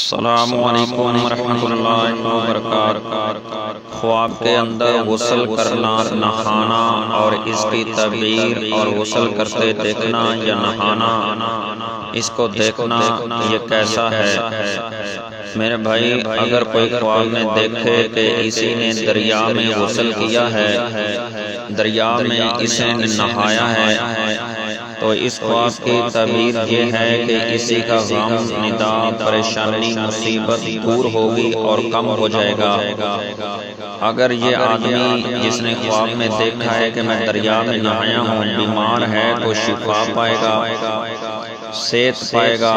السلام علیکم ورحمۃ اللہ وبرکاتہ۔ خواب کے اندر غسل کرنا، نہانا اور اس کی تعبیر اور غسل کرتے دیکھنا یا نہانا، اس کو دیکھنا یہ کیسا ہے؟ میرے بھائی، اگر کوئی خواب میں دیکھے کہ اسی نے دریا میں غسل کیا ہے، دریا میں اسے نے نہایا ہے، تو اس خواب کی تعبیر یہ ہے کہ اسی کا غم، ندا، پریشانی، مصیبت دور ہوگی اور کم ہو جائے گا۔ اگر یہ آدمی جس نے خواب میں دیکھا ہے کہ میں دریا میں نہایا ہوں بیمار ہے تو شفا پائے گا، صحت پائے گا۔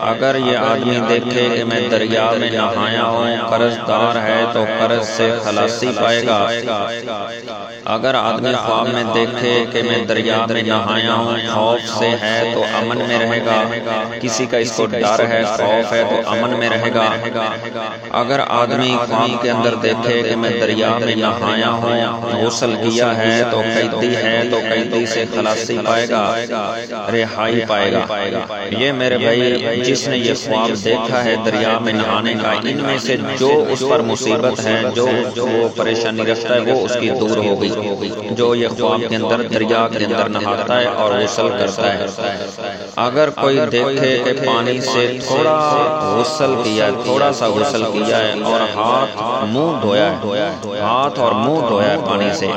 اگر یہ آدمی دیکھے کہ میں دریا میں نہایا ہوں قرض دار ہے تو قرض سے خلاصی پائے گا۔ اگر آدمی خواب میں دیکھے کہ میں دریا میں نہایا ہوں خوف سے ہے تو امن میں رہے گا، کسی کا اس کو ڈر ہے، خوف ہے تو امن میں رہے گا۔ اگر آدمی خواب کے اندر دیکھے کہ میں دریا میں نہایا ہوں، غسل کیا ہے تو قیدی ہے تو قیدی سے خلاصی پائے گا، رہائی پائے گا۔ یہ میرے بھائی، جس نے یہ خواب دیکھا ہے دریا میں نہانے کا، ان میں سے جو اس پر مصیبت ہے، جو وہ پریشانی رکھتا ہے، وہ اس کی دور ہوگی۔ جو یہ خواب کے اندر دریا کے اندر نہاتا ہے اور غسل کرتا ہے۔ اگر کوئی دیکھے کہ پانی سے تھوڑا غسل کیا ہے، تھوڑا سا غسل کیا ہے اور ہاتھ منہ دھویا ہے، ہاتھ اور منہ دھویا ہے پانی سے،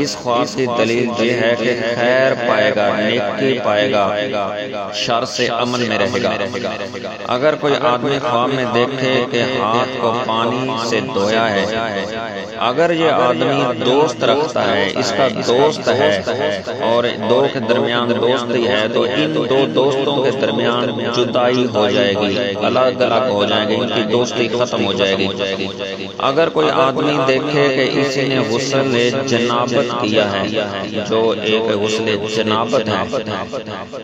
اس خواب کی دلیل یہ ہے کہ خیر پائے گا، نیکی پائے گا، شر سے امن میں رہے گا۔ اگر کوئی آدمی خواب میں دیکھے کہ ہاتھ کو پانی سے دھویا ہے، اگر یہ آدمی دوست رکھتا ہے، اس کا دوست ہے اور دو کے درمیان دوستی ہے، تو ان دو دوستوں کے درمیان جدائی ہو جائے گی، الگ الگ ہو جائیں گے، ان کی دوستی ختم ہو جائے گی۔ اگر کوئی آدمی دیکھے کہ اسی نے غسل جنابت کیا ہے، جو ایک غسل جنابت ہے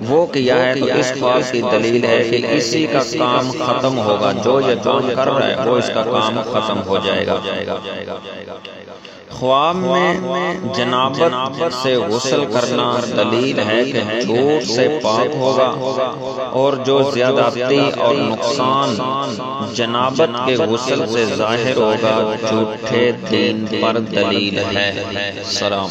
وہ کیا ہے، تو اس خواب کی دلیل ہے کہ اسی کا کام ختم ہوگا، جو یہ کام کر رہا ہے وہ اس کا کام ختم ہو جائے گا۔ خواب میں جنابت سے غسل کرنا دلیل ہے کہ جھوٹ سے پاک ہوگا، اور جو زیادتی اور نقصان جنابت کے غسل سے ظاہر ہوگا جھوٹے دین پر دلیل ہے۔ سلام۔